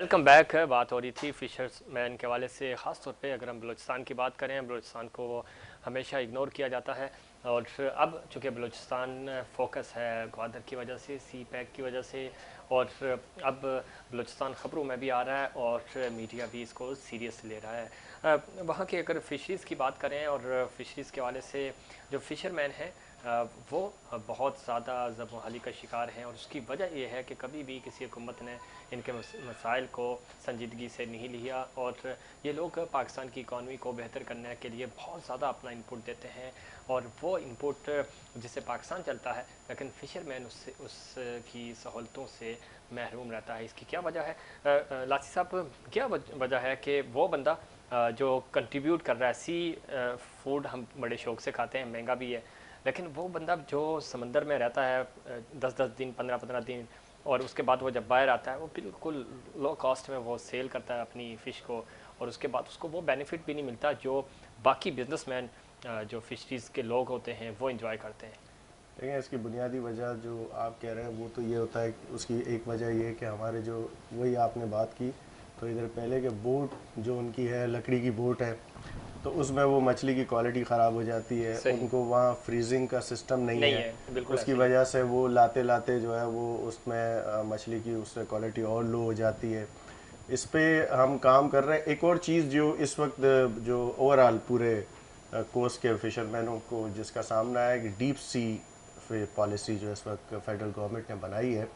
Welcome back. बात हो रही थी फिशर्समैन के हवाले से, ख़ास तौर पे अगर हम बलूचिस्तान की बात करें, बलूचिस्तान को हमेशा इग्नोर किया जाता है। और अब चूँकि बलूचिस्तान फोकस है ग्वादर की वजह से, सी पैक की वजह से, और अब बलूचिस्तान ख़बरों में भी आ रहा है और मीडिया भी इसको सीरियस ले रहा है। वहाँ की अगर फ़िशरीज़ की बात करें और फ़िशरीज़ के हवाले से जो फ़िशरमैन हैं वो बहुत ज़्यादा ज़बरहाली का शिकार हैं, और उसकी वजह यह है कि कभी भी किसी हुकूमत ने इनके मसाइल को संजीदगी से नहीं लिया, और ये लोग पाकिस्तान की इकॉनमी को बेहतर करने के लिए बहुत ज़्यादा अपना इनपुट देते हैं, और वो इनपुट जिससे पाकिस्तान चलता है, लेकिन फ़िशरमैन उसकी सहूलतों से महरूम रहता है। इसकी क्या वजह है लासी साहब, क्या वजह है कि वो बंदा जो कंट्रीब्यूट कर रहा है, फूड हम बड़े शौक़ से खाते हैं, महंगा भी है, लेकिन वो बंदा जो समंदर में रहता है 10-10 दिन, 15-15 दिन, और उसके बाद वो जब बाहर आता है वो बिल्कुल लो कॉस्ट में वो सेल करता है अपनी फ़िश को, और उसके बाद उसको वो बेनिफिट भी नहीं मिलता जो बाकी बिजनेसमैन जो फिशरीज़ के लोग होते हैं वो एंजॉय करते हैं। देखिए, इसकी बुनियादी वजह जो आप कह रहे हैं वो तो ये होता है कि उसकी एक वजह ये है कि हमारे जो वही आपने बात की तो इधर पहले के बोट जो उनकी है लकड़ी की बोट है, तो उसमें वो मछली की क्वालिटी ख़राब हो जाती है। सही उनको वहाँ फ्रीजिंग का सिस्टम नहीं नहीं है, है, बिल्कुल उसकी ऐसे ही। वजह से वो लाते लाते जो है वो उसमें मछली की उससे क्वालिटी और लो हो जाती है। इस पे हम काम कर रहे हैं। एक और चीज़ जो इस वक्त जो ओवरऑल पूरे कोस्ट के फिशरमैनों को जिसका सामना है कि डीप सी पॉलिसी जो इस वक्त फेडरल गवर्नमेंट ने बनाई है,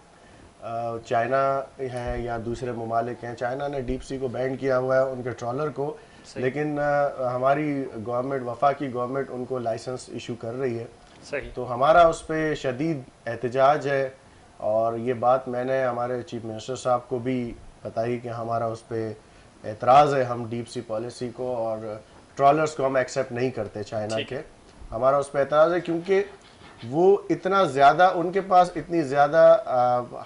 चाइना है या दूसरे ममालिक हैं, चाइना ने डीप सी को बैन किया हुआ है उनके ट्रॉलर को, सही लेकिन हमारी गवर्नमेंट, वफाकी गवर्नमेंट उनको लाइसेंस इशू कर रही है। सही। तो हमारा उस पर शदीद एहतजाज है, और ये बात मैंने हमारे चीफ मिनिस्टर साहब को भी बताई कि हमारा उस पर एतराज़ है, हम डीप सी पॉलिसी को और ट्रॉलर्स को हम एक्सेप्ट नहीं करते चाइना ठीक के। है। हमारा उस पर एतराज़ है क्योंकि वो इतना ज़्यादा, उनके पास इतनी ज़्यादा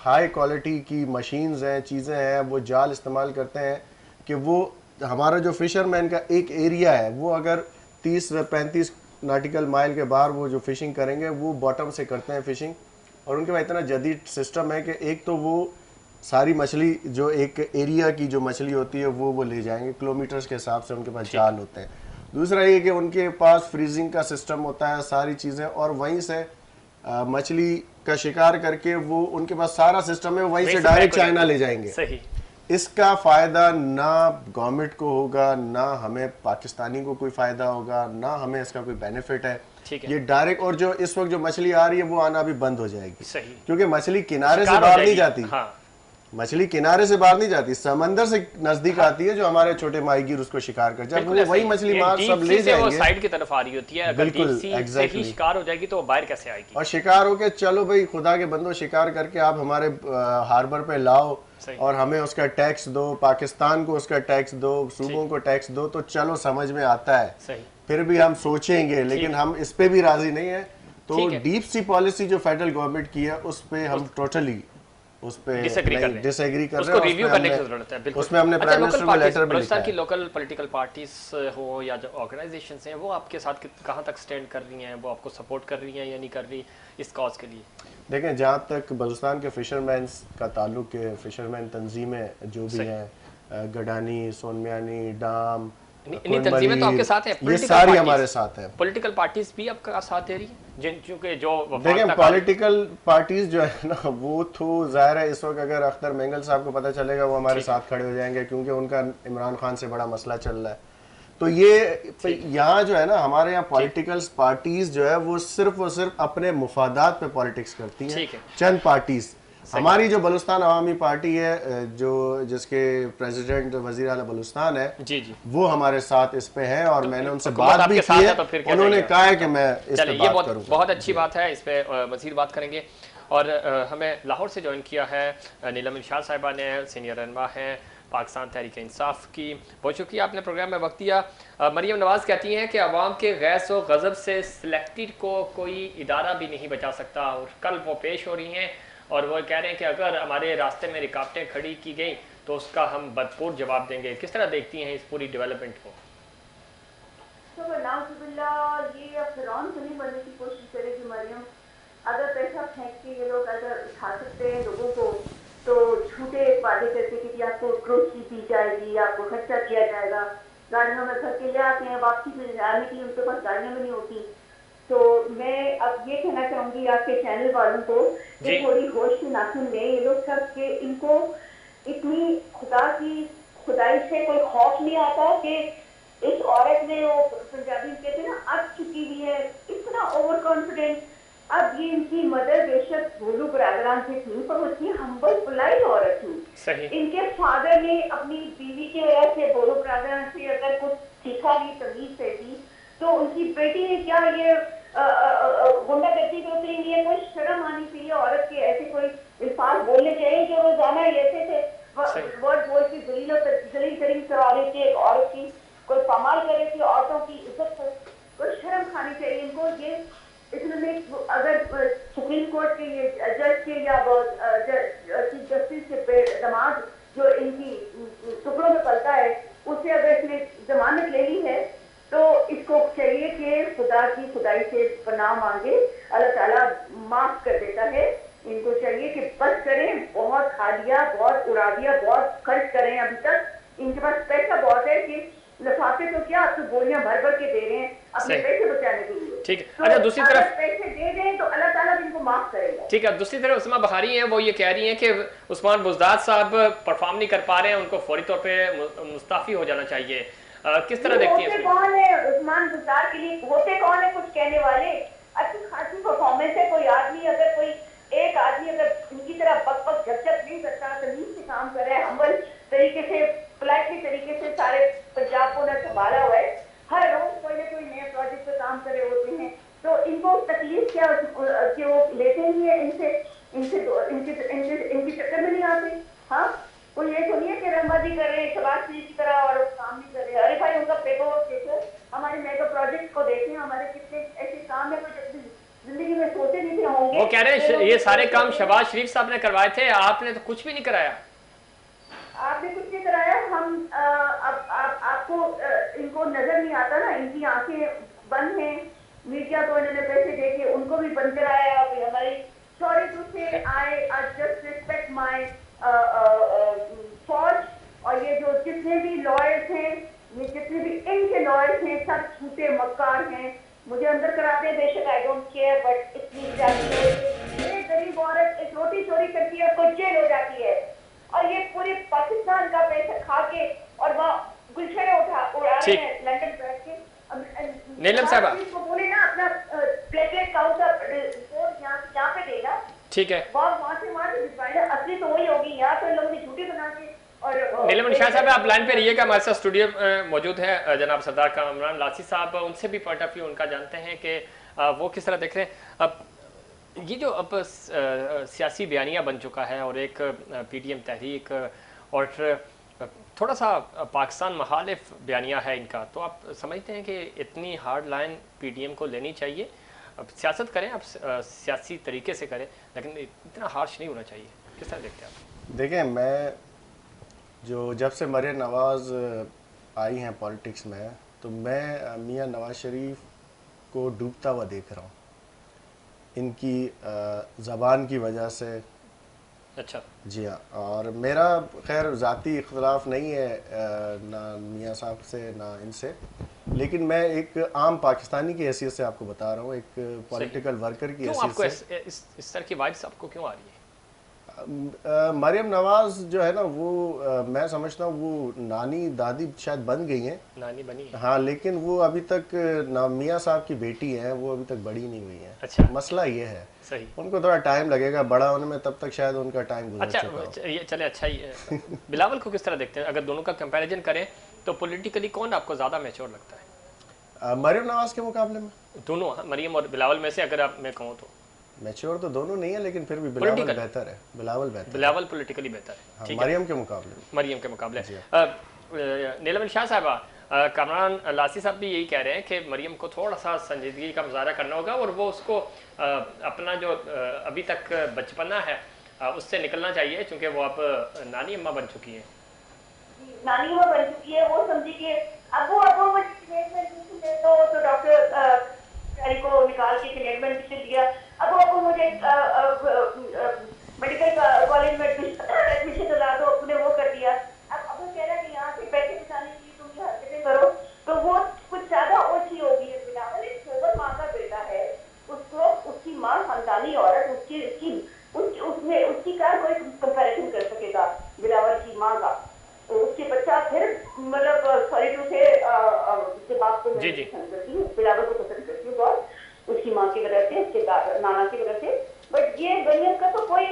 हाई क्वालिटी की मशीन्स हैं, चीज़ें हैं, वो जाल इस्तेमाल करते हैं कि वो हमारा जो फिशरमैन का एक एरिया है वो अगर 30-35 नाटिकल माइल के बाहर वो जो फ़िशिंग करेंगे वो बॉटम से करते हैं फ़िशिंग, और उनके पास इतना जदीद सिस्टम है कि एक तो वो सारी मछली जो एक एरिया की जो मछली होती है वो ले जाएंगे, किलोमीटर्स के हिसाब से उनके पास ठीक। जाल होते हैं। दूसरा ये कि उनके पास फ्रीजिंग का सिस्टम होता है, सारी चीज़ें, और वहीं से मछली का शिकार करके वो उनके पास सारा सिस्टम है, वहीं वहीं से से पैक डायरेक्ट हो जाती चाइना है। ले जाएंगे। सही। इसका फ़ायदा ना गवर्नमेंट को होगा, ना हमें पाकिस्तानी को कोई फ़ायदा होगा, ना हमें इसका कोई बेनिफिट है। ठीक है। ये डायरेक्ट, और जो इस वक्त जो मछली आ रही है वो आना भी बंद हो जाएगी, सही। क्योंकि मछली किनारे से शिकार हो बाहर नहीं जाएगी। जाती। हाँ। मछली किनारे से बाहर नहीं जाती, समंदर से नजदीक हाँ, आती है, जो हमारे छोटे माहीगीर उसको शिकार कर, जब बिल्कुल वो ऐसा वही ही है। मछली ये मार डीप सब सी ले से वो जाएंगे। साइड की तरफ आ रही होती है, अगर डीप बिल्कुल सी से ही एग्जैक्टली। शिकार हो जाएगी तो वो बाहर कैसे आएगी। और शिकार हो के चलो भाई, खुदा के बंदो, शिकार करके आप हमारे हार्बर पे लाओ सही। और हमें उसका टैक्स दो, पाकिस्तान को उसका टैक्स दो, ठीक। सूबों को टैक्स दो, तो चलो समझ में आता है, सही। फिर भी हम सोचेंगे, लेकिन ठीक। हम इस पे भी राजी नहीं है। तो ठीक है। डीप सी पॉलिसी जो फेडरल गवर्नमेंट की है उस पे हम उस टोटली उस पे डिसएग्री कर नहीं रहे हैं, डिसएग्री कर रहे उसको हैं। रिव्यू करने की ज़रूरत है, बिल्कुल। उसमें हमने अच्छा, प्राइम लोकल मिनिस्टर को पार्टीज लेटर भी लिखा बलूचिस्तान की है। लोकल पॉलिटिकल पार्टीज हो या जो ऑर्गेनाइजेशन हैं वो आपके साथ कहाँ तक स्टैंड कर रही हैं, वो आपको सपोर्ट कर रही हैं या नहीं कर रही इस कॉज के लिए। देखें, जहाँ तक बलूचिस्तान के फ़िशरमैन का ताल्लुक है, फ़िशरमैन तंजीमें जो भी सही। हैं, गडानी, सोनमियानी, डाम, इन्हीं कोन तंजीमें तो आपके मलीर, साथ हैं, ये पॉलिटिकल सारी पार्टीज। हमारे साथ हैं। पॉलिटिकल पार्टीज भी आपका साथ दे रही हैं, जिन चूंकि जो वफाक देखें, तक पॉलिटिकल पार्टीज जो है ना, वो तो ज़ाहिर है इस वक्त अगर अख्तर मेंगल साहब को पता चलेगा वो हमारे ठीक है। साथ खड़े हो जाएंगे, क्योंकि उनका इमरान खान से बड़ा मसला चल रहा है। तो ये ठीक। यहाँ जो है ना, हमारे यहाँ ठीक। पॉलिटिकल पार्टीज जो है वो सिर्फ और सिर्फ अपने मुफादात पे पॉलिटिक्स करती हैं। ठीक है। चंद पार्टीज, सही। हमारी जो बलूचिस्तान अवामी पार्टी है, जो जिसके प्रेसिडेंट वजीर आला बलूचिस्तान है, जी जी। वो हमारे साथ इस पे हैं, और तो मैंने उनसे हुकूमत बात भी आपके की साथ है। है तो फिर क्या उन्होंने चाहिए। कहा है कि मैं इस पे चलिए, ये बात बहुत करूंगा। बहुत अच्छी बात है, इस पर मज़ीद बात करेंगे। और हमें लाहौर से ज्वाइन किया है नीलम इरशाद साहिबा ने, सीनियर रहनुमा हैं पाकिस्तान तहरीक इंसाफ की। बहुत शुक्रिया, आपने प्रोग्राम में वक्त दिया। मरियम नवाज़ कहती हैं कि अवाम के गैस व गज़ब से सिलेक्टेड को कोई इदारा भी नहीं बचा सकता, और कल वो पेश हो रही हैं और वो कह रहे हैं कि अगर हमारे रास्ते में रुकावटें खड़ी की गई तो उसका हम भरपूर जवाब देंगे। किस तरह देखती हैं इस पूरी डेवलपमेंट को। ये फिरौन तो नहीं बनने की कोशिश करेगी मरियम। अगर पैसा फेंक के ये लोग अगर उठा सकते हैं लोगों को, तो झूठे वादे करके कि आपको ग्रोसरी दी जाएगी, आपको खर्चा किया जाएगा, गाड़ियों में भर के ले आते हैं, वापसी में आने के लिए उनके पास गाड़ियां भी नहीं होती। तो मैं अब ये कहना चाहूंगी आपके चैनल वालों को जी। कि थोड़ी होश से नाखुन लें ये लोग सब, कि इनको इतनी खुदा की खुदाई से कोई खौफ नहीं आता कि इस औरत ने, वो पंजाबी कहते हैं ना, अग चुकी हुई है, इतना ओवर कॉन्फिडेंट। अब ये इनकी मदर बेशक भोलू बरादरान से थी, पर वो इतनी हम्बल पुलाइट औरत थी। सही। इनके फादर ने अपनी बीवी की वजह से भोलू बरादरान से अगर कुछ सीखा नहीं, तमीज से थी, तो उनकी बेटी ने क्या ये गुंडागर्दी पे उतरी नहीं है? कोई शर्म आनी चाहिए औरत के, ऐसे कोई अल्फाज बोलने चाहिए जो रोजाना ऐसे थे वर्ड बोल के दलील तरीन करा रही थी एक औरत की, कोई पामाल कर रही थी औरतों की इज्जत को। कोई शर्म खानी चाहिए इनको। ये इन्होंने अगर सुप्रीम कोर्ट के ये जज के या चीफ जस्टिस के दमाद जो इनकी टुकड़ों में पलता है, उससे अगर इसने जमानत ले ली है तो इसको चाहिए कि खुदा की खुदाई से पनाह मांगे, अल्लाह ताला माफ कर देता है। इनको चाहिए कि बस करें, बहुत खा लिया, बहुत उड़ा दिया, बहुत खर्च करें। अभी तक इनके पास पैसा बहुत है कि लिफाफे तो क्या, आपको बोलियां भर भर के दे रहे हैं अपने पैसे बचाने के लिए। ठीक है। तो अच्छा, दूसरी तरफ पैसे दे दें तो अल्लाह ताला भी इनको माफ करेगा। ठीक है, दूसरी तरफ उस्मा बहारी हैं, वो ये कह रही हैं कि उस्मान बुज़दाद साहब परफॉर्म नहीं कर पा रहे हैं, उनको फौरी तौर पे मुस्ताफी हो जाना चाहिए। किस तरह देखती हैं? कौन है उस्मान बुज़दाद के लिए? होते कौन है कुछ कहने वाले? अच्छी खासी परफॉर्मेंस है। कोई आदमी अगर कोई एक आदमी अगर इनकी तरह बक बक झकझक नहीं करता, तमीज से काम कर रहा है, हम्बल तरीके से, पोलाइटली तरीके से सारे पंजाब को ने संभाला हुआ है, हर रोज कोई ना कोई नए प्रोजेक्ट पे काम कर रहे होते हैं, तो इनको तकलीफ क्या कि वो लेते नहीं है इनसे, इनकी चक्कर में नहीं आते। हाँ, कोई ये तो नहीं है कि रंगबाजी कर रहे हैं शबाज शरीफ की तरह और काम नहीं कर रहे। अरे भाई, उनका पेपर वर्क देखो, हमारे मेगा प्रोजेक्ट को देखें, हमारे कितने ऐसे काम है जो जिंदगी में सोचे नहीं थे होंगे। वो कह रहे हैं ये सारे काम शहबाज शरीफ साहब ने करवाए थे, आपने तो कुछ भी नहीं कराया। आपने कुछ नहीं कराया। हम अब आपको इनको नजर नहीं आता ना, इनकी आंखें बंद हैं। मीडिया को इन्होंने पैसे देके उनको भी बंद कराया। अभी हमारी सॉरी टू से आई जस्ट रिस्पेक्ट माय फौज, और ये जो जितने भी लॉयर्स हैं, ये जितने भी इनके लॉयर्स हैं, सब झूठे मक्कार हैं। मुझे अंदर कराते हैं बेशक, आई डोंट केयर, बट इतनी एक गरीब औरत एक रोटी चोरी करती है, उसको जेल हो जाती है, और ये पूरे पाकिस्तान का पैसा खा के और वहाँ गुलशने उड़ा रहे हैं लंदन बैठ के। नीलम साहब को बोले ना अपना प्लेटलेट काउंट का रिपोर्ट यहाँ पे देना, ठीक है, वहाँ से भिजवाएं। असली तो वही होगी, यहाँ तो लोगों ने झूठी बना के। और नीलम शाह साहब, आप लाइन पे रहिएगा, हमारे साथ स्टूडियो मौजूद है जनाब सरदार कामरान लासी साहब, उनसे भी पॉइंट ऑफ व्यू उनका जानते हैं कि वो किस तरह देख रहे हैं। अब ये जो अब सियासी बयानिया बन चुका है और एक पीडीएम तहरीक और थोड़ा सा पाकिस्तान मुखालिफ बयानिया है इनका, तो आप समझते हैं कि इतनी हार्ड लाइन पीडीएम को लेनी चाहिए? अब सियासत करें, आप सियासी तरीके से करें, लेकिन इतना हार्श नहीं होना चाहिए। किस तरह देखते हैं आप? देखें, मैं जब से मरियम नवाज़ आई हैं पॉलिटिक्स में, तो मैं मियां नवाज शरीफ को डूबता हुआ देख रहा हूँ इनकी ज़बान की वजह से। अच्छा जी हाँ, और मेरा खैर ज़ाती इख्तलाफ नहीं है ना मियां साहब से ना इनसे, लेकिन मैं एक आम पाकिस्तानी की हैसियत से आपको बता रहा हूँ, एक पॉलिटिकल वर्कर की हैसियत से। इस तरह की वाइब्स आपको क्यों आ रही है? मरियम नवाज जो है ना, वो मैं समझता हूँ वो नानी दादी शायद बन गई हैं, नानी बनी है। हाँ, लेकिन वो अभी तक ना मियाँ साहब की बेटी हैं, वो अभी तक बड़ी नहीं हुई हैं। अच्छा, मसला ये है, सही, उनको थोड़ा टाइम लगेगा बड़ा होने में, तब तक शायद उनका टाइम गुजर चुका हो। अच्छा, ये चले, अच्छा ही बिलावल को किस तरह देखते हैं? अगर दोनों का कंपैरिजन करें तो पॉलिटिकली कौन आपको ज़्यादा मैच्योर लगता है? मरियम नवाज के मुकाबले में दोनों, मरियम और बिलावल में से अगर आप मैं कहूँ तो? मैच्योर तो दोनों नहीं है, लेकिन फिर भी बिलावल बेहतर है। बिलावल पॉलिटिकली बेहतर है, हाँ, मरियम के मुकाबले। नीलम शाह साहबा, कामरान लासी साहब भी यही कह रहे हैं कि मरियम को थोड़ा सा संजीदगी का मुजाहरा करना होगा और वो उसको अपना जो अभी तक बचपना है उससे निकलना चाहिए, क्योंकि वो अब नानी अम्मा बन चुकी है। नानी अम्मा बन चुकी है, वो समझी कि अब तो डॉक्टर को निकाल के क्लियरमेंट दिया, अब मुझे मेडिकल कॉलेज में वाली औरत उसमें उसकी क्या कोई कंपैरिजन कर सकेगा बिलावल की माँ का? उसके बच्चा फिर मतलब सॉरी टू से उसके बाप को मैं पसंद करती हूँ, बिलावल को पसंद करती हूँ बहुत, उसकी माँ की वजह से, उसके नाना की वजह से। बट ये गनियत का तो कोई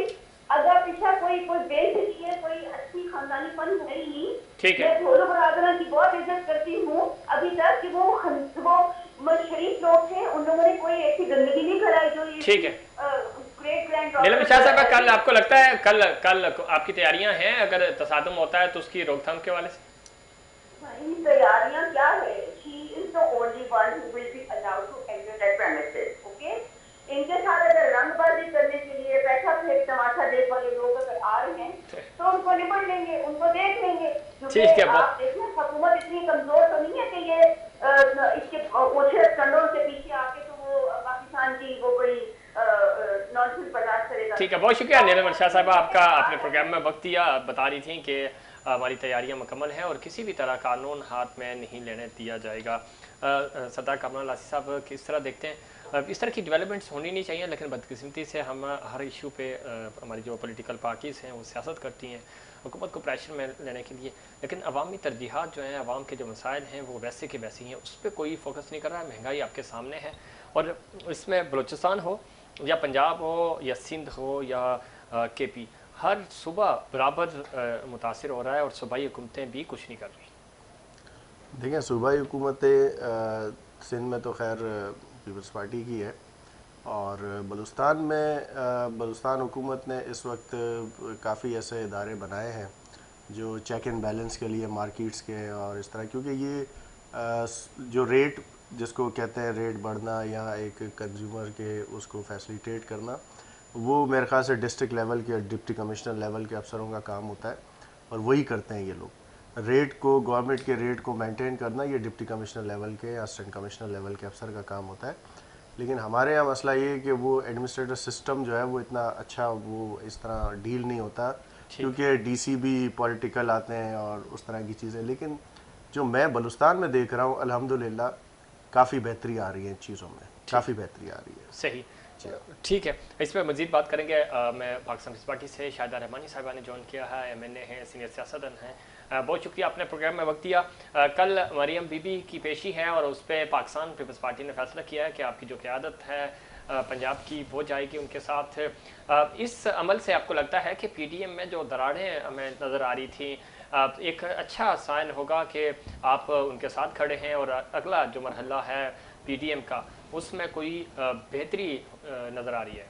अगर पीछा कोई बेस नहीं है, कोई अच्छी खानदानीपन है ही नहीं। ठीक है, मैं भोलो बरादरा की बहुत इज्जत करती हूँ अभी तक कि वो शरीफ लोग थे, उन लोगों ने कोई ऐसी गंदगी नहीं फैलाई जो ये ठीक है। ग्रेट ग्रैंड नीलम शाह साहब, कल आपको लगता है कल आपकी तैयारियां हैं, अगर तसादुम होता है तो उसकी रोकथाम के वाले से? तैयारियां क्या है? She is the only one who will be allowed to enter that premises, okay? इनके साथ अगर रंगबाजी करने के लिए पैसा फेंक तमाशा देख वाले लोग अगर आ रहे हैं तो उनको निपट लेंगे, उनको देख लेंगे। ठीक है, आप देखिए हुकूमत इतनी कमजोर तो नहीं है कि ये इसके ओछे कंडों के पीछे आके तो वो पाकिस्तान की वो बड़ी नॉनसेंस बर्दाश्त करेगा। ठीक है, बहुत शुक्रिया नीलम शाह साहब आपका, अपने प्रोग्राम में वक्त दिया। बता रही थी कि हमारी तैयारियां मुकम्मल हैं और किसी भी तरह कानून हाथ में नहीं लेने दिया जाएगा। सरदार कामरान लासी साहब किस तरह देखते हैं? इस तरह की डेवलपमेंट्स होनी नहीं चाहिए, लेकिन बदकिस्मती से हम हर इशू पे हमारी जो पॉलिटिकल पार्टीज़ हैं वो सियासत करती हैं हुकूमत को प्रेशर में लेने के लिए, लेकिन अवामी तरजीहात जो हैं, अवाम के जो मसाइल हैं वो वैसे के वैसे ही हैं, उस पर कोई फोकस नहीं कर रहा है। महंगाई आपके सामने है और इसमें बलूचिस्तान हो या पंजाब हो या सिंध हो या KP, हर सुबह बराबर मुतासर हो रहा है और सूबाई हुकूमतें भी कुछ नहीं कर रही। देखिए, सूबाई हुकूमतें सिंध में तो खैर पीपल्स पार्टी की है, और बलूचिस्तान में बलूचिस्तान हुकूमत ने इस वक्त काफ़ी ऐसे इदारे बनाए हैं जो चेक एंड बैलेंस के लिए मार्केट्स के और इस तरह, क्योंकि ये जो रेट जिसको कहते हैं रेट बढ़ना या एक कंज्यूमर के उसको फैसिलिटेट करना, वो मेरे ख्याल से डिस्ट्रिक्ट लेवल के डिप्टी कमिश्नर लेवल के अफसरों का काम होता है और वही करते हैं ये लोग। रेट को, गवर्नमेंट के रेट को मेंटेन करना ये डिप्टी कमिश्नर लेवल के, असिस्टेंट कमिश्नर लेवल के अफसर का काम होता है। लेकिन हमारे यहाँ मसला ये है कि वो एडमिनिस्ट्रेटिव सिस्टम जो है वो इतना अच्छा वो इस तरह डील नहीं होता, क्योंकि DC भी पॉलिटिकल आते हैं और उस तरह की चीज़ें। लेकिन जो मैं बलूचिस्तान में देख रहा हूँ अल्हम्दुलिल्लाह काफ़ी बेहतरी आ रही है इन चीज़ों में, काफ़ी बेहतरी आ रही है। सही, ठीक है, इस पर मज़ीद बात करेंगे। मैं पाकिस्तान पीपल्स पार्टी से शाहिदा रहमानी साहिबा ने ज्वाइन किया है, MNA हैं, सीनियर सियासतदान हैं। बहुत शुक्रिया आपने प्रोग्राम में वक्त दिया। कल मरियम बीबी की पेशी है और उस पर पाकिस्तान पीपल्स पार्टी ने फैसला किया है कि आपकी जो क़यादत है पंजाब की वो जाएगी उनके साथ। इस अमल से आपको लगता है कि PDM में जो दरारें हमें नज़र आ रही थी, एक अच्छा साइन होगा कि आप उनके साथ खड़े हैं और अगला जो मरहला है PDM का उसमें कोई बेहतरी नज़र आ रही है?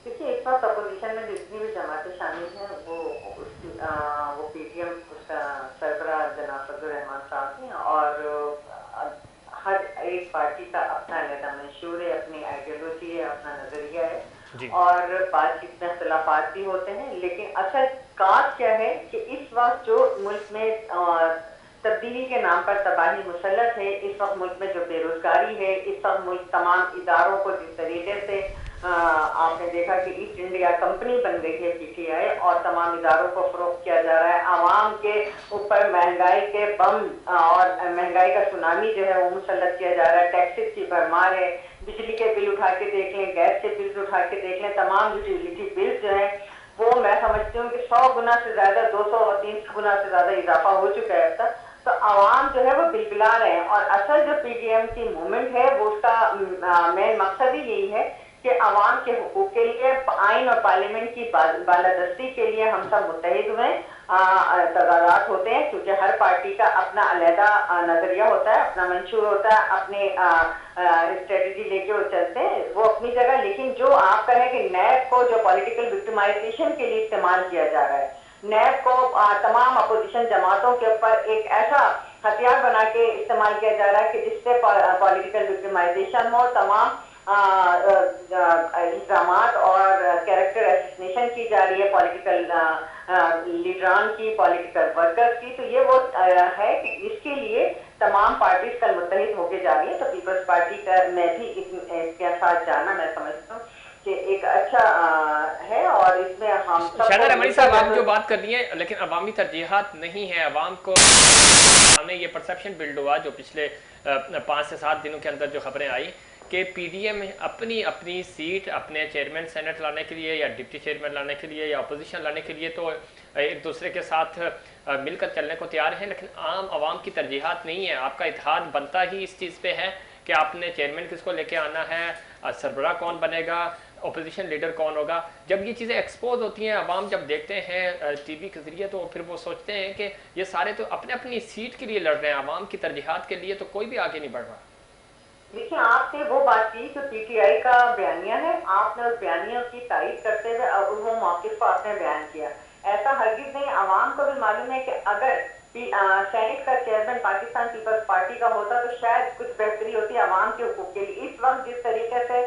देखिए, एक बात अपोजिशन में जितनी भी जमातें शामिल हैं वो PDM उसका सरबराह जनाब फजल रहमान साहब हैं और हर एक पार्टी का अपना अलग मंशूर है, अपनी आइडियोलॉजी है, अपना नजरिया है और बातचीत में इख्तिलाफात भी होते हैं। लेकिन असल बात क्या है कि इस वक्त जो मुल्क में तब्दीली के नाम पर तबाही मुसल्लत है, इस वक्त मुल्क में जो बेरोजगारी है, इस वक्त मुल्क तमाम इदारों को जिस तरीके से आपने देखा कि ईस्ट इंडिया कंपनी बन गई है PTI और तमाम इदारों को फरोख्त किया जा रहा है, आवाम के ऊपर महंगाई के बम और महंगाई का सुनामी जो है वो मुसल्लत किया जा रहा है, टैक्सेस की भरमार है, बिजली के बिल उठा के देख लें, गैस के बिल उठा के देख लें, तमाम यूटिलिटी बिल्स जो है वो मैं समझती हूँ कि 100 गुना से ज्यादा, 200 और 300 गुना से ज्यादा इजाफा हो चुका है अब तक। तो आवाम जो है वो बिलबिला रहे हैं और असल जो PDM की मूवमेंट है वो उसका मेन मकसद ही यही है कि आवाम के हुकूक के लिए, आइन और पार्लियामेंट की बालादस्ती के लिए हम सब मुत्तहिद हुए, तगादात होते हैं, क्योंकि हर पार्टी का अपना अलहदा नजरिया होता है, अपना मंशूर होता है, अपने स्ट्रेटजी लेके वो चलते हैं, वो अपनी जगह। लेकिन जो आप कहें कि नैब को जो पॉलिटिकल विक्टिमाइजेशन के लिए इस्तेमाल किया जा रहा है, नैब को तमाम अपोजिशन जमातों के ऊपर एक ऐसा हथियार बना के इस्तेमाल किया जा रहा है कि जिससे पॉलिटिकल विक्टिमाइजेशन हो, तमाम इल्जामात और कैरेक्टर असैसिनेशन की जा रही है पॉलिटिकल लीडरान की, पॉलिटिकल वर्कर्स की। तो ये वो है कि इसके लिए तमाम पार्टीज कल मुत्तहिद होके जा रही है। तो पीपल्स पार्टी का मैं भी इसके साथ जाना मैं समझता हूँ कि एक अच्छा है और इसमें हम शाहिदा रहमानी साहब, आप जो बात कर रही है, लेकिन अवामी तरजीहात नहीं है, अवाम को सामने ये परसेप्शन बिल्ड हुआ जो पिछले 5 से 7 दिनों के अंदर जो खबरें आई कि पीडीएम अपनी अपनी सीट अपने चेयरमैन सेनेट लाने के लिए या डिप्टी चेयरमैन लाने के लिए या अपोजिशन लाने के लिए तो एक दूसरे के साथ मिलकर चलने को तैयार हैं, लेकिन आम आवाम की तरजीहात नहीं है। आपका इत्तेहाद बनता ही इस चीज़ पे है कि आपने चेयरमैन किसको लेके आना है, सरबराह कौन बनेगा, अपोजिशन लीडर कौन होगा। जब ये चीज़ें एक्सपोज होती हैं, आवाम जब देखते हैं टीवी के ज़रिए, तो फिर वो सोचते हैं कि ये सारे तो अपने अपनी सीट के लिए लड़ रहे हैं, आवाम की तरजीहात के लिए तो कोई भी आगे नहीं बढ़ रहा। देखिए, आपने वो बात की जो पीटीआई का बयानिया है, आपने उस बयानिया की तारीफ करते हुए और वो मौक़िफ़ को आपने बयान किया। ऐसा हरगिज़ नहीं, आवाम को भी मालूम है कि अगर सेनेट का चेयरमैन पाकिस्तान पीपल्स पार्टी का होता तो शायद कुछ बेहतरी होती आवाम के हुकूक के लिए। इस वक्त जिस तरीके से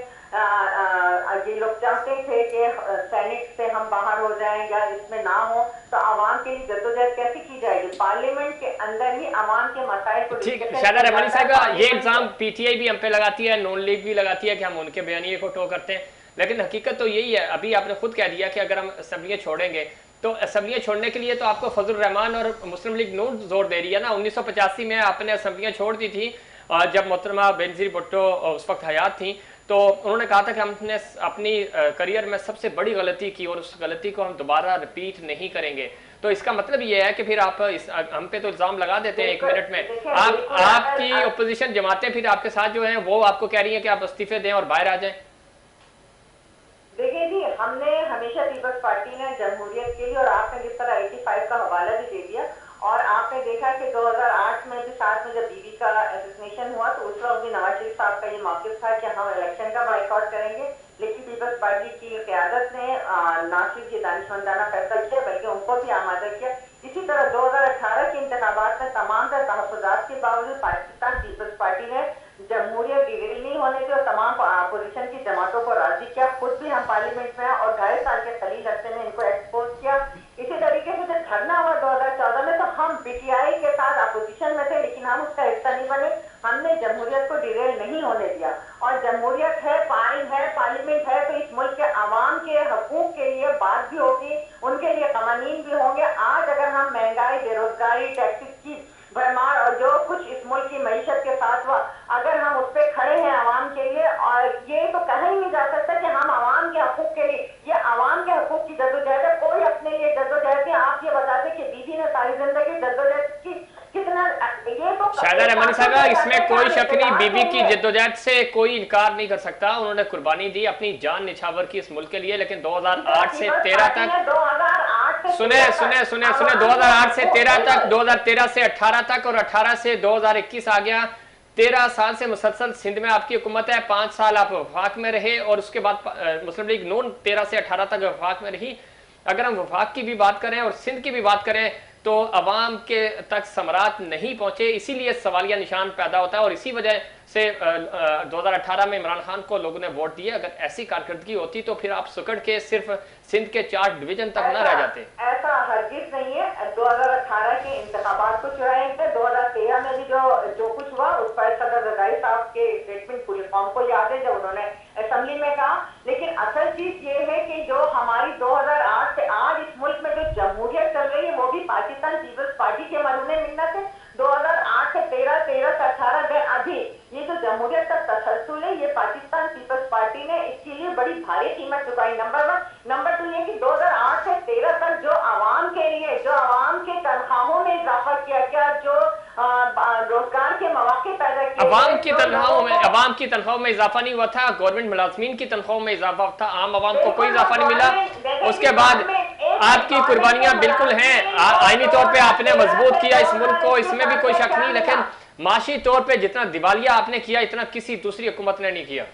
ये लोग चाहते थे कि सेनेट से हम बाहर हो जाएं या इसमें ना हो, तो आवाम के लिए जद्दोजहद कैसे की जाएगी? पार्लियामेंट के अंदर ही आवाम के मसाइल को। ठीक है शायदा रहमानी साहिबा, ये इल्ज़ाम पीटीआई भी हम पे लगाती है, नॉन लीग भी लगाती है कि हम उनके बयानिए को टो करते हैं, लेकिन हकीकत तो यही है। अभी आपने खुद कह दिया कि अगर हम असम्बलियाँ छोड़ेंगे तो असम्बलियाँ छोड़ने के लिए तो आपको फजल रहमान और मुस्लिम लीग नून जोर दे रही है ना। 1985 में आपने असम्बलियाँ छोड़ दी थी जब मोहतरमा बेनज़ीर भुट्टो उस वक्त हयात थी, तो उन्होंने कहा था कि हमने अपनी करियर में सबसे बड़ी गलती की और उस गलती को हम दोबारा रिपीट नहीं करेंगे। तो इसका मतलब ये है कि फिर आप हम पे तो इल्ज़ाम लगा देते हैं 1 मिनट में। आपकी अपोजिशन जमातें फिर आपके साथ जो हैं वो आपको कह रही हैं कि आप इस्तीफे दें और बाहर आ जाएं। देखिए जी, हमने हमेशा पीपल्स पार्टी ने जमहूरियत के लिए, और आपने जिस तरह 85 का हवाला भी दे दिया, और आपने देखा कि 2008 में भी साथ में जब बीबी का एसेसिनेशन हुआ तो उस वक्त भी नवाज शरीफ साहब का ये मौक़िफ़ था कि हम इलेक्शन का बाइकआउट करेंगे, लेकिन पीपल्स पार्टी की क़यादत ने ना सिर्फ ये दानिशमंदाना फैसला किया बल्कि उनको भी आमादा किया। इसी तरह 2018 के इंतखाबात में तमाम तर तहफ़्फ़ुज़ात के बावजूद पाकिस्तान पीपल्स पार्टी ने जमहूरियत डिग्री नहीं होने की और तमाम अपोजिशन की जमातों को राजी किया। खुद भी हम पार्लियामेंट में और 2.5 साल के खलील अरसे में इनको एक्सपोज किया। इसी तरीके से जब धरना हुआ 2014 में तो हम पीटीआई के साथ अपोजिशन में थे, लेकिन हम उसका हिस्सा नहीं बने। हमने जमहूरियत को डिरेल नहीं होने दिया, और जमहूरियत है, पार्लियामेंट है, तो इस मुल्क के आवाम के हकूक के लिए बात भी होगी, उनके लिए कवानीन भी होंगे। आज अगर हम महंगाई, बेरोजगारी, टैक्सेस की भरमार और जो कुछ इस मुल्क की मईशत के साथ हुआ, अगर हम उस पर खड़े हैं आवाम के लिए, और ये तो कहा ही नहीं जा सकता कि हम आवाम के हकूक के लिए, ये आवाम के हकूक की जद्दोजहद है, कोई अपने लिए जद्दोजहद नहीं। आप ये बताते कि बीबी ने सारी जिंदगी जद्दोजहद की, कितना ये तो शायदा रहमानी साहबा, इसमें कोई शक नहीं, बीबी की जद्दोजहद से कोई इनकार नहीं कर सकता। उन्होंने कुर्बानी दी, अपनी जान निछावर की इस मुल्क के लिए, लेकिन 2008 से 13 तक सुने 2008 से 13 तक, 2013 से 18 तक और 18 से 2021 आ गया। 13 साल से मुसलसल सिंध में आपकी हुकूमत है। 5 साल आप वफाक में रहे और उसके बाद मुस्लिम लीग नून 13 से 18 तक वफाक में रही। अगर हम वफाक की भी बात करें और सिंध की भी बात करें तो अवाम के तक समरात नहीं पहुंचे, इसीलिए सवालिया निशान पैदा होता है। और इसी वजह से 2018 में इमरान खान को लोगों ने वोट दिया। अगर ऐसी कारकर्दगी होती तो फिर आप सुकड़ के सिर्फ सिंध के 4 डिवीजन तक न रह जाते। ऐसा हरगिज नहीं है। 2018 के इंतखाबात को चुराए थे, 2013 में भी जो कुछ हुआ उस पर सदर रजाई साहब के स्टेटमेंट पूरी कौम को याद है, जब उन्होंने असेंबली में कहा। लेकिन असल चीज ये है कि जो हमारी 2008 से आज इस मुल्क में जो जमहूरियत चल रही है वो भी पाकिस्तान पीपल्स पार्टी के मरूने मिन्नत है। 2008 से 13 से 18 गए, अभी ये जो जमहूरियत का तसलसल है ये पाकिस्तान पीपल्स पार्टी ने इसके लिए बड़ी भारी कीमत चुकाई। नंबर 1। नंबर 2 ये कि 2008 से 13 तक जो आवाम के लिए, जो आवाम के तनख्वाहों में इजाफा किया गया, जो रोजगार के मौके पैदा किए, आवाम की तनख्वाहों में इजाफा नहीं हुआ था, गवर्नमेंट मुलाजमीन की तनख्वाहों में इजाफा था, आम आवाम को कोई इजाफा नहीं मिला। उसके बाद आपकी कुर्बानियां बिल्कुल हैं, आईनी तौर पे आपने मजबूत किया इस मुल्क को, इसमें भी कोई शक नहीं, लेकिन माशी तौर पे जितना दिवालिया आपने किया इतना किसी दूसरी हुकूमत ने नहीं किया।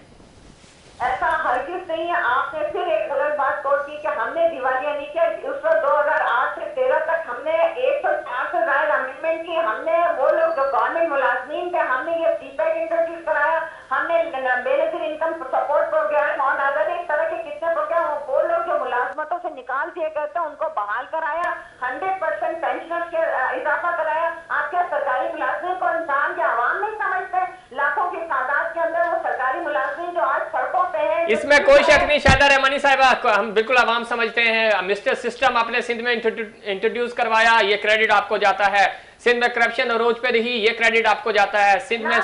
ऐसा हरगिज नहीं है। आपने फिर एक गलत बात तोड़ की कि हमने दिवालिया नहीं किया। उस वक्त 2008 से 13 तक हमने 104 से ज्यादा अमेंडमेंट की। हमने वो लोग जो गवर्नमेंट मुलाजमीन थे, हमने ये फीडबैक इंट्रोड्यूस कराया, हमने बेनिफिट इनकम सपोर्ट प्रोग्राम और अदर इस तरह के कितने प्रोग्राम, वो लोग जो मुलाजमतों से निकाल दिए गए थे उनको बहाल कराया, 100% पेंशन के इजाफा कराया। आपके सरकारी मुलाजमीन को इंसान के आवाम नहीं समझते, लाखों की तादाद के अंदर वो सरकारी मुलाजमीन जो आज सड़कों पे है। इसमें कोई शक नहीं शायदा रहमानी साहिबा, हम बिल्कुल आवाम समझते हैं। मिस्टर सिस्टम आपने सिंध में इंट्रोड्यूस करवाया, ये क्रेडिट आपको जाता है। सिंध में करप्शन अरोज पे रही, ये क्रेडिट आपको जाता है। सिंध में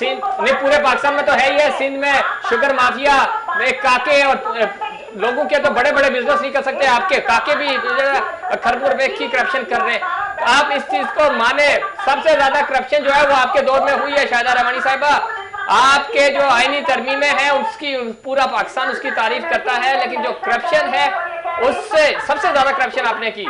सिंध नहीं, पूरे पाकिस्तान में तो है ही है। सिंध में शुगर माफिया में काके और लोगों के तो बड़े बड़े बिजनेस नहीं कर सकते, आपके काके भी खरबों रुपए की करप्शन कर रहे हैं। आप इस चीज को माने, सबसे ज्यादा करप्शन जो है वो आपके दौर में हुई है शाहिदा रहमानी साहिबा। आपके जो आईनी तरमीमें हैं उसकी पूरा पाकिस्तान उसकी तारीफ करता है, लेकिन जो करप्शन है उससे सबसे ज्यादा करप्शन आपने की।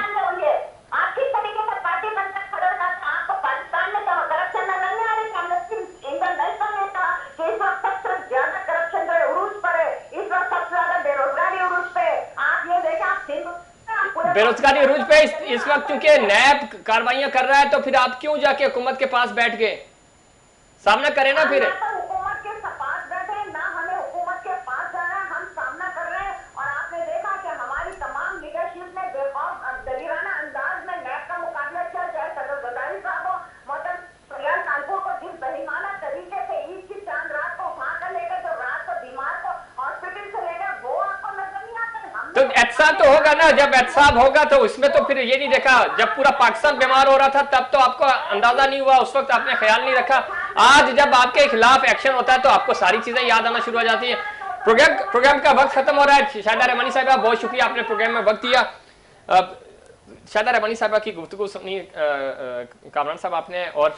बेरोजगारी अरूज पे इस वक्त क्योंकि नैब कार्रवाइयां कर रहा है, तो फिर आप क्यों जाके हुकूमत के पास बैठ गए? सामना करें ना फिर। हुकूमत के पास बैठे ना, हमें हुकूमत के पास जाना है, हम सामना कर रहे हैं। और आपने देखा कि हमारी तमाम लीडरशिप ने बेखौफ दलीराना अंदाज में नैब का मुकाबला किया, चाहे सदर गदारी साहब हो, मोहतरम फरियाद कानपुर को जिस बेईमाना तरीके से ईद की चांद रात को उठा कर लेकर जो रात को बीमार को हॉस्पिटल से लेकर, वो आपको नजर नहीं आता। तो एहतसाब तो होगा ना, जब एहतसाब होगा तो उसमें तो फिर ये नहीं देखा, जब पूरा पाकिस्तान बीमार हो रहा था तब तो आपको अंदाजा नहीं हुआ, उस वक्त आपने ख्याल नहीं रखा। आज जब आपके खिलाफ एक्शन होता है तो आपको सारी चीजें याद आना शुरू हो जाती है। प्रोग्राम का वक्त खत्म हो रहा है। शाहिदा रहमानी साहिबा बहुत शुक्रिया, आपने प्रोग्राम में वक्त दिया। शाहिदा रहमानी साहिबा की गुफ्तगू सुनी कामरान साहब आपने, और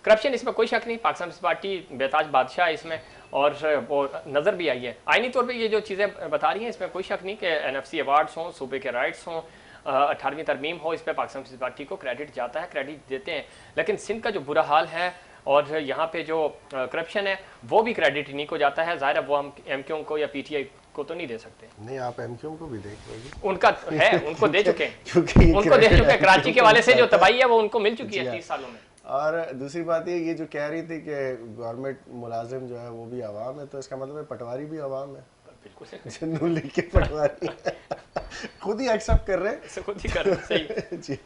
करप्शन इसमें कोई शक नहीं, पाकिस्तान पीपल्स पार्टी बेताज बादशाह इसमें, और वो नज़र भी आई है आईनी तौर पे। ये जो चीज़ें बता रही हैं इसमें कोई शक नहीं कि NFC अवार्ड्स हों, सूबे के राइट्स हों, 18वीं तरमीम हो, इस पर पाकिस्तान पीपल्स पार्टी को क्रेडिट जाता है, क्रेडिट देते हैं। लेकिन सिंध का जो बुरा हाल है और यहाँ पे जो करप्शन है वो भी क्रेडिट इन्हीं को जाता है। ज़ाहिर है वो हम MQ को या PTI को तो नहीं दे सकते। नहीं, आप MQ को भी देख लीजिए, उनका है, उनको दे चुके हैं क्योंकि उनको दे चुके हैं। कराची के वाले से जो तबाही है वो उनको मिल चुकी है 30 सालों में। और दूसरी बात ये जो कह रही थी कि गवर्नमेंट मुलाजिम जो है वो भी आवाम है, तो इसका मतलब है पटवारी भी आवाम है। बिल्कुल जनू लिख के पटवारी खुद ही एक्सेप्ट कर रहे हैं, खुद ही कर रहे हैं। सही जी।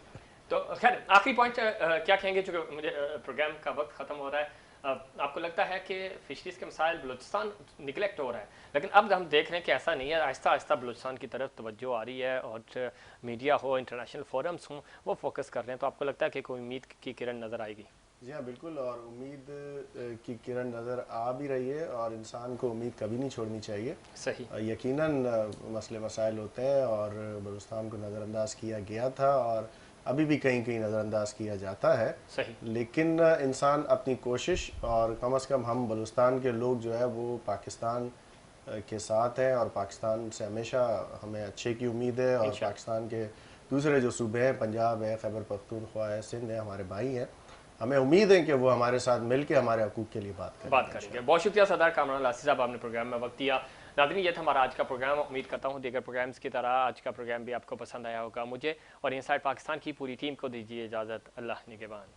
तो खैर आखिरी पॉइंट क्या कहेंगे, चूंकि मुझे प्रोग्राम का वक्त खत्म हो रहा है। आपको लगता है कि फिशरीज के मसाइल बलूचिस्तान निगलेक्ट हो रहा है, लेकिन अब हम देख रहे हैं कि ऐसा नहीं है, आहिस्ता आहिस्ता बलूचिस्तान की तरफ तवज्जो आ रही है और मीडिया हो, इंटरनेशनल फोरम्स हों, वो फोकस कर रहे हैं। तो आपको लगता है कि कोई उम्मीद की किरण नज़र आएगी? जी हाँ, बिल्कुल, और उम्मीद की किरण नज़र आ भी रही है, और इंसान को उम्मीद कभी नहीं छोड़नी चाहिए। सही, यकीनन मसले मसाइल होते हैं और बलूचिस्तान को नज़रअंदाज किया गया था और अभी भी कहीं कहीं नज़रअंदाज किया जाता है। सही। लेकिन इंसान अपनी कोशिश, और कम से कम हम बलूचिस्तान के लोग जो है वो पाकिस्तान के साथ हैं, और पाकिस्तान से हमेशा हमें अच्छे की उम्मीद है। और पाकिस्तान के दूसरे जो सूबे हैं, पंजाब है, खैबर पख्तूनख्वा है, सिंध है, हमारे भाई हैं, हमें उम्मीद है कि वो हमारे साथ मिलकर हमारे हकूक़ के लिए बात करेंगे। बहुत शुक्रिया सरदार कामरान लासी साहब, आपने प्रोग्राम में वक्त दिया। नाज़रीन, ये था हमारा आज का प्रोग्राम। उम्मीद करता हूँ दीगर प्रोग्राम्स की तरह आज का प्रोग्राम भी आपको पसंद आया होगा। मुझे और इनसाइड पाकिस्तान की पूरी टीम को दीजिए इजाज़त। अल्लाह निगहबान।